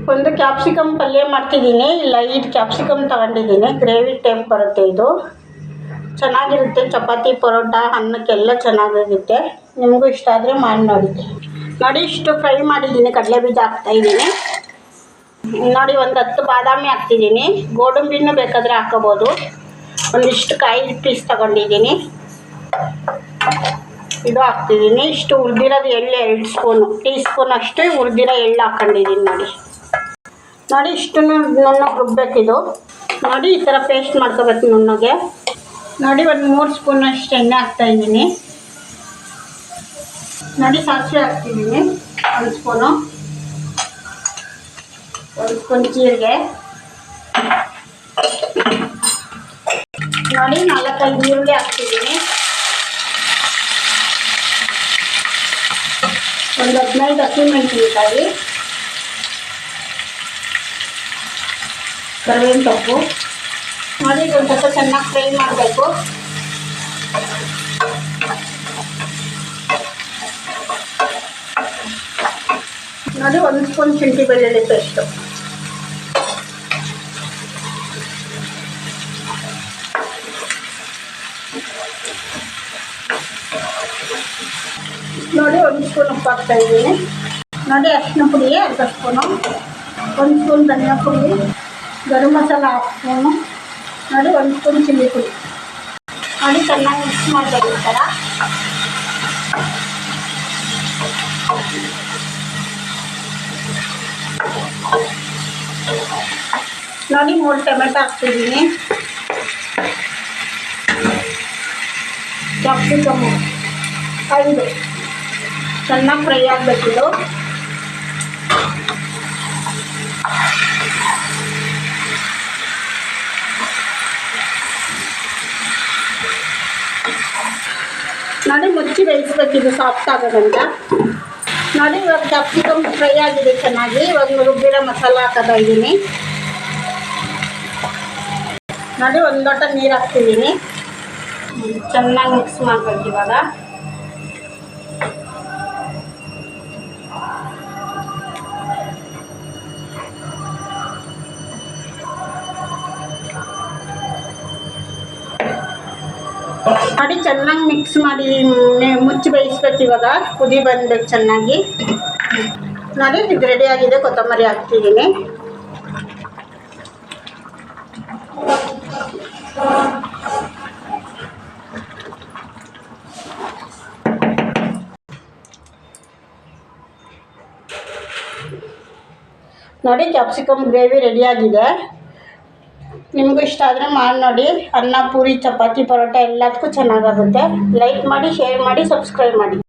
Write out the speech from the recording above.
ಒಂದು ಕ್ಯಾಪ್ಸಿಕಮ್ ಪಲ್ಯ ಮಾಡ್ತಿದ್ದೀನಿ. ಲೈಟ್ ಕ್ಯಾಪ್ಸಿಕಮ್ ತಗೊಂಡಿದ್ದೀನಿ. ಗ್ರೇವಿ ಟೈಪ್ ಬರುತ್ತೆ. ಇದು ಚೆನ್ನಾಗಿರುತ್ತೆ. ಚಪಾತಿ ಪರೋಟ ಅನ್ನಕ್ಕೆಲ್ಲ ಚೆನ್ನಾಗಿರುತ್ತೆ. ನಿಮಗೂ ಇಷ್ಟ ಆದರೆ ಮಾಡಿ ನೋಡಿ. ಇಷ್ಟು ಫ್ರೈ ಮಾಡಿದ್ದೀನಿ. ಕಡಲೆ ಬೀಜ ಹಾಕ್ತಾಯಿದ್ದೀನಿ ನೋಡಿ. ಒಂದು 10 ಬಾದಾಮಿ ಹಾಕ್ತಿದ್ದೀನಿ. ಗೋಡಂಬಿನೂ ಬೇಕಾದರೆ ಹಾಕೋಬೋದು. ಒಂದಿಷ್ಟು ಕಾಯಿ ಪೀಸ್ ತಗೊಂಡಿದ್ದೀನಿ. ಇದು ಹಾಕ್ತಿದ್ದೀನಿ. ಇಷ್ಟು ಹುರಿದಿರೋದು ಎಳ್ಳು 2 ಟೀ ಸ್ಪೂನ್ ಅಷ್ಟು ಹುರಿದಿರೋ ಎಳ್ಳು ಹಾಕ್ಕೊಂಡಿದ್ದೀನಿ ನೋಡಿ. ಇಷ್ಟು ನುಣ್ಣಗೆ ರುಬ್ಬೇಕಿದು ನೋಡಿ. ಈ ಥರ ಪೇಸ್ಟ್ ಮಾಡ್ಕೋಬೇಕು ನುಣ್ಣಗೆ ನೋಡಿ. ಒಂದು 3 ಸ್ಪೂನ್ ಅಷ್ಟು ಎಣ್ಣೆ ಹಾಕ್ತಾಯಿದ್ದೀನಿ ನೋಡಿ. ಸಾಸಿವೆ ಹಾಕ್ತಿದ್ದೀನಿ 1 ಸ್ಪೂನು. 1 ಸ್ಪೂನ್ ಜೀರಿಗೆ ನೋಡಿ. 4-5 ಈರುಳ್ಳಿ ಹಾಕ್ತಿದ್ದೀನಿ. ಒಂದು 15 ಹಸಿಮೆಣಸಿನಕಾಯಿ, ಕರಿಬೇವಿನ ಸೊಪ್ಪು ನೋಡಿ. ಒಂದು ಸ್ವಲ್ಪ ಚೆನ್ನಾಗಿ ಫ್ರೈ ಮಾಡಬೇಕು ನೋಡಿ. 1 ಸ್ಪೂನ್ ಶುಂಠಿ ಬೆಳ್ಳುಳ್ಳಿ ಪೇಸ್ಟು ನೋಡಿ. 1 ಸ್ಪೂನ್ ಉಪ್ಪು ಹಾಕ್ತಾಯಿದ್ದೀನಿ ನೋಡಿ. ಅರಿಶಿನ ಪುಡಿ 1/2 ಸ್ಪೂನು. 1 ಸ್ಪೂನ್ ಧನಿಯಾ ಪುಡಿ, ಗರಂ ಮಸಾಲ 1/2 ಸ್ಪೂನು ನೋಡಿ. 1 ಸ್ಪೂನ್ ಚಿಲ್ಲಿ ಪುಡಿ ನೋಡಿ. ಚೆನ್ನಾಗಿ ಮಿಕ್ಸ್ ಮಾಡಬೇಕು ಈ ಥರ ನೋಡಿ. 3 ಟೊಮೆಟೊ ಹಾಕ್ತಿದ್ದೀನಿ. ಕ್ಯಾಪ್ಸಿಕಮ್ಮು 5 ಚೆನ್ನಾಗಿ ಫ್ರೈ ಆಗಬೇಕಿದು ನೋಡಿ. ಮುಚ್ಚಿ ಬೇಯಿಸ್ಬೇಕಿದು ಸಾಫ್ಟ್ ಆಗೋದಂತ ನೋಡಿ. ಇವಾಗ ಕ್ಯಾಪ್ಸಿಕಮ್ ಫ್ರೈ ಆಗಿದೆ ಚೆನ್ನಾಗಿ. ಇವಾಗ ರುಬ್ಬಿರೋ ಮಸಾಲ ಹಾಕೋತಾ ಇದ್ದೀನಿ ನೋಡಿ. 1 ಲೋಟ ನೀರು ಹಾಕ್ತಿದ್ದೀನಿ. ಚೆನ್ನಾಗಿ ಮಿಕ್ಸ್ ಮಾಡಬೇಕು ಇವಾಗ ನೋಡಿ. ಚೆನ್ನಾಗಿ ಮಿಕ್ಸ್ ಮಾಡಿ ಮುಚ್ಚಿ ಬೇಯಿಸ್ಬೇಕು. ಇವಾಗ ಕುದಿ ಬಂದಬೇಕು ಚೆನ್ನಾಗಿ ನೋಡಿ. ಇದು ರೆಡಿ ಆಗಿದೆ. ಕೊತ್ತಂಬರಿ ಹಾಕ್ತಿದ್ದೀನಿ ನೋಡಿ. ಕ್ಯಾಪ್ಸಿಕಮ್ ಗ್ರೇವಿ ರೆಡಿಯಾಗಿದೆ. ನಿಮಗೂ ಇಷ್ಟ ಆದರೆ ಮಾಡಿ ನೋಡಿ. ಅನ್ನ, ಪೂರಿ, ಚಪಾತಿ, ಪರೋಟ ಎಲ್ಲದಕ್ಕೂ ಚೆನ್ನಾಗಾಗುತ್ತೆ. ಲೈಕ್ ಮಾಡಿ, ಶೇರ್ ಮಾಡಿ, ಸಬ್ಸ್ಕ್ರೈಬ್ ಮಾಡಿ.